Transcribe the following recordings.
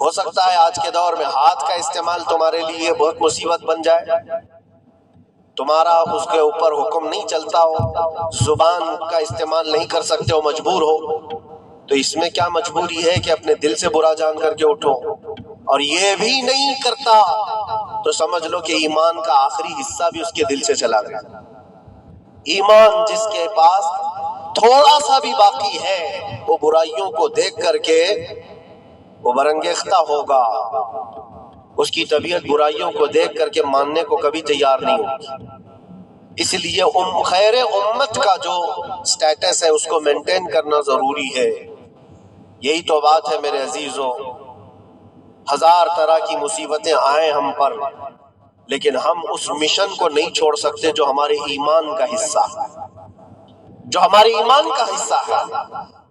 ہو سکتا ہے آج کے دور میں ہاتھ کا استعمال تمہارے لیے بہت مصیبت بن جائے، تمہارا اس کے اوپر حکم نہیں چلتا ہو، زبان کا استعمال نہیں کر سکتے ہو، مجبور ہو، تو اس میں کیا مجبوری ہے کہ اپنے دل سے برا جان کر کے اٹھو؟ اور یہ بھی نہیں کرتا تو سمجھ لو کہ ایمان کا آخری حصہ بھی اس کے دل سے چلا گیا۔ ایمان جس کے پاس تھوڑا سا بھی باقی ہے وہ برائیوں کو دیکھ کر کے وہ برانگیختہ ہوگا، اس کی طبیعت برائیوں کو دیکھ کر کے ماننے کو کبھی تیار نہیں ہوگی۔ اس لیے خیر امت کا جو سٹیٹس ہے اس کو مینٹین کرنا ضروری ہے۔ یہی تو بات ہے میرے عزیزو، ہزار طرح کی مصیبتیں آئیں ہم پر، لیکن ہم اس مشن کو نہیں چھوڑ سکتے جو ہمارے ایمان کا حصہ ہے، جو ہمارے ایمان کا حصہ ہے۔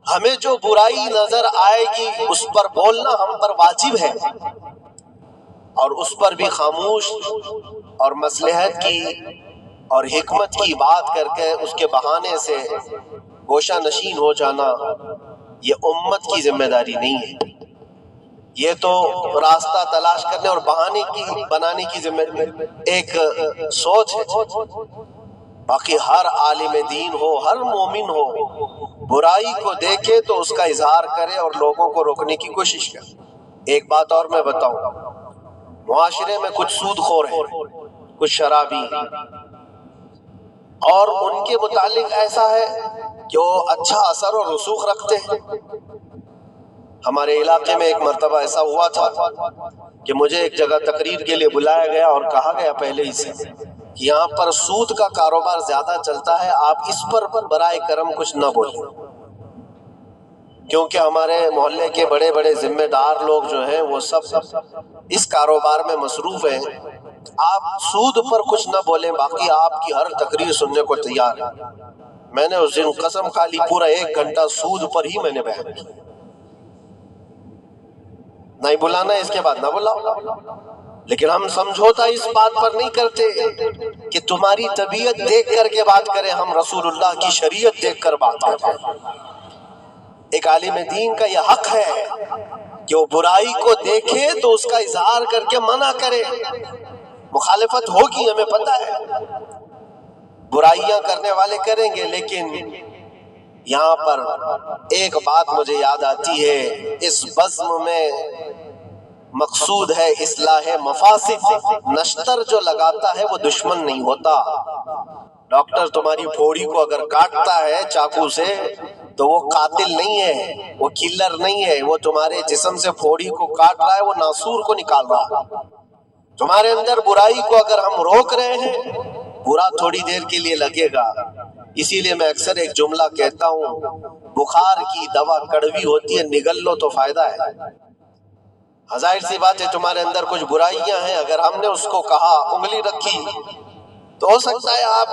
ہمیں جو برائی نظر آئے گی اس پر بولنا ہم پر واجب ہے، اور اس پر بھی خاموش اور مصلحت کی اور حکمت کی بات کر کے اس کے بہانے سے گوشہ نشین ہو جانا یہ امت کی ذمہ داری نہیں ہے۔ یہ تو راستہ تلاش کرنے اور بہانے کی بنانے کی ذمہ ایک سوچ ہے۔ باقی ہر عالم دین ہو، ہر مومن ہو، برائی کو دیکھے تو اس کا اظہار کرے اور لوگوں کو روکنے کی کوشش کرے۔ ایک بات اور میں بتاؤں، معاشرے میں کچھ سود خور ہیں، کچھ شرابی ہیں، اور ان کے متعلق ایسا ہے کہ وہ اچھا اثر اور رسوخ رکھتے ہیں۔ ہمارے علاقے میں ایک مرتبہ ایسا ہوا تھا کہ مجھے ایک جگہ تقریر کے لیے بلایا گیا اور کہا گیا پہلے ہی سے کہ یہاں پر سود کا کاروبار زیادہ چلتا ہے، آپ اس پر برائے کرم کچھ نہ بولیں، کیونکہ ہمارے محلے کے بڑے بڑے ذمہ دار لوگ جو ہیں وہ سب اس کاروبار میں مصروف ہیں، آپ سود پر کچھ نہ بولیں، باقی آپ کی ہر تقریر سننے کو تیار ہے۔ میں نے اس دن قسم کھا لی، پورا 1 گھنٹہ سود پر ہی میں نے بیان کیا۔ نہیں بلانا اس کے بعد نہ بلاؤ، لیکن ہم سمجھوتا اس بات پر نہیں کرتے کہ تمہاری طبیعت دیکھ کر کے بات کریں، ہم رسول اللہ کی شریعت دیکھ کر بات کریں۔ ایک عالم دین کا یہ حق ہے کہ وہ برائی کو دیکھے تو اس کا اظہار کر کے منع کرے۔ مخالفت ہوگی، ہمیں پتہ ہے، برائیاں کرنے والے کریں گے، لیکن یہاں پر ایک بات مجھے یاد آتی ہے، اس بزم میں مقصود ہے اصلاح مفاسد۔ نشتر جو لگاتا ہے وہ دشمن نہیں ہوتا۔ ڈاکٹر تمہاری پھوڑی کو اگر کاٹتا ہے چاقو سے تو وہ قاتل نہیں ہے، وہ کلر نہیں ہے، وہ تمہارے جسم سے پھوڑی کو کاٹ رہا ہے، وہ ناسور کو نکال رہا ہے۔ تمہارے اندر برائی کو اگر ہم روک رہے ہیں، برا تھوڑی دیر کے لیے لگے گا۔ اسی لیے میں اکثر ایک جملہ کہتا ہوں، بخار کی دوا کڑوی ہوتی ہے، نگل لو تو فائدہ ہے۔ ظاہر سی بات ہے تمہارے اندر کچھ برائیاں ہیں، اگر ہم نے اس کو کہا، انگلی رکھی، تو ہو سکتا ہے آپ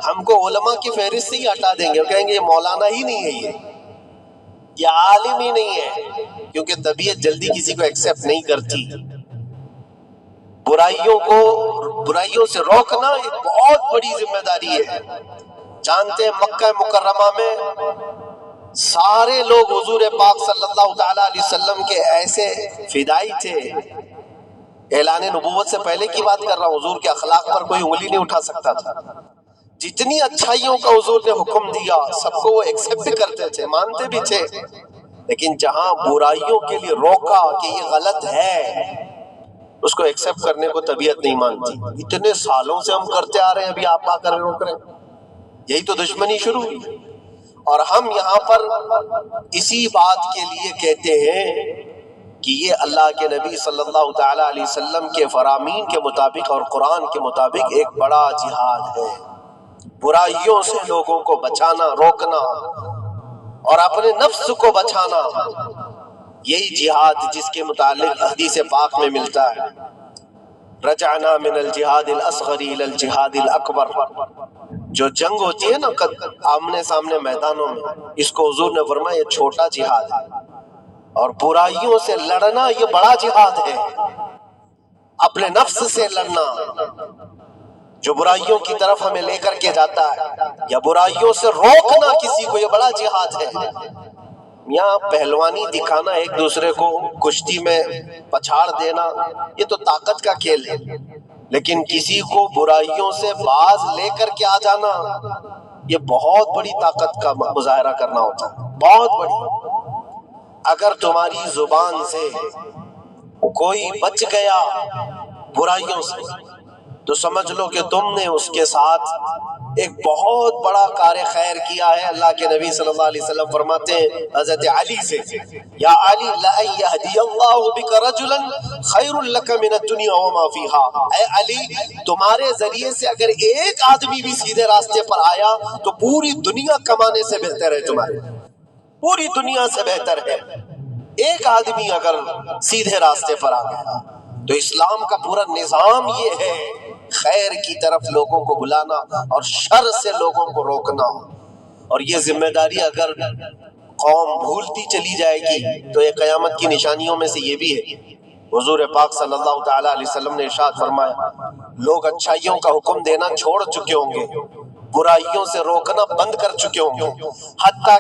ہم کو علماء کی فہرست سے ہی ہٹا دیں گے، کہیں گے یہ مولانا ہی نہیں ہے، یہ عالم ہی نہیں ہے، کیونکہ طبیعت جلدی کسی کو ایکسیپٹ نہیں کرتی۔ برائیوں سے روکنا ایک بہت بڑی ذمہ داری ہے۔ جانتے ہیں مکہ مکرمہ میں سارے لوگ حضور پاک صلی اللہ تعالیٰ علیہ وسلم کے ایسے فدائی تھے، اعلان نبوت سے پہلے کی بات کر رہا ہوں، حضور کے اخلاق پر کوئی انگلی نہیں اٹھا سکتا تھا۔ جتنی اچھائیوں کا حضور نے حکم دیا سب کو وہ ایکسیپٹ کرتے تھے، مانتے بھی تھے، لیکن جہاں برائیوں کے لیے روکا کہ یہ غلط ہے، اس کو ایکسیپٹ کرنے کو طبیعت نہیں مانتی۔ اتنے سالوں سے ہم کرتے آ رہے ہیں، ابھی آپ آ کر روک رہے ہیں، یہی تو دشمنی شروع ہوئی۔ اور ہم یہاں پر اسی بات کے لیے کہتے ہیں کہ یہ اللہ کے نبی صلی اللہ تعالیٰ علیہ وسلم کے فرامین کے مطابق اور قرآن کے مطابق ایک بڑا جہاد ہے۔ برائیوں سے لوگوں کو بچانا، روکنا اور اپنے نفس کو بچانا، یہی جہاد جس کے متعلق حدیث پاک میں ملتا ہے، رجعنا من الجہاد الاصغر الى الجہاد الاکبر۔ جو جنگ ہوتی ہے نا آمنے سامنے میدانوں میں، اس کو حضور نے فرمایا یہ چھوٹا جہاد ہے، اور برائیوں سے لڑنا یہ بڑا جہاد ہے۔ اپنے نفس سے لڑنا جو برائیوں کی طرف ہمیں لے کر کے جاتا ہے، یا برائیوں سے روکنا کسی کو، یہ بڑا جہاد ہے۔ یہاں پہلوانی دکھانا، ایک دوسرے کو کشتی میں پچھاڑ دینا، یہ تو طاقت کا کھیل ہے، لیکن کسی کو برائیوں سے باز لے کر کے آ جانا، یہ بہت بڑی طاقت کا مظاہرہ کرنا ہوتا ہے، بہت بڑی۔ اگر تمہاری زبان سے کوئی بچ گیا برائیوں سے تو سمجھ لو کہ تم نے اس کے ساتھ ایک بہت بڑا کار خیر کیا ہے۔ اللہ کے نبی صلی اللہ علیہ وسلم فرماتے ہیں حضرت علی سے، یا علی لَأَن يَهْدِيَ اللَّهُ بِكَ رَجُلًا خَيْرٌ لَكَ مِنَ الدُّنْيَا وَمَا فِيهَا۔ اے علی، تمہارے ذریعے سے اگر ایک آدمی بھی سیدھے راستے پر آیا تو پوری دنیا کمانے سے بہتر ہے، تمہارے پوری دنیا سے بہتر ہے۔ ایک آدمی اگر سیدھے راستے پر آ گیا تو اسلام کا پورا نظام یہ ہے، خیر کی طرف لوگوں کو بلانا اور شر سے لوگوں کو روکنا۔ اور یہ ذمہ داری اگر قوم بھولتی چلی جائے گی تو یہ قیامت کی نشانیوں میں سے یہ بھی ہے۔ حضور پاک صلی اللہ تعالی علیہ وسلم نے ارشاد فرمایا، لوگ اچھائیوں کا حکم دینا چھوڑ چکے ہوں گے، برائیوں سے روکنا بند کر چکے ہوں گے، حتیٰ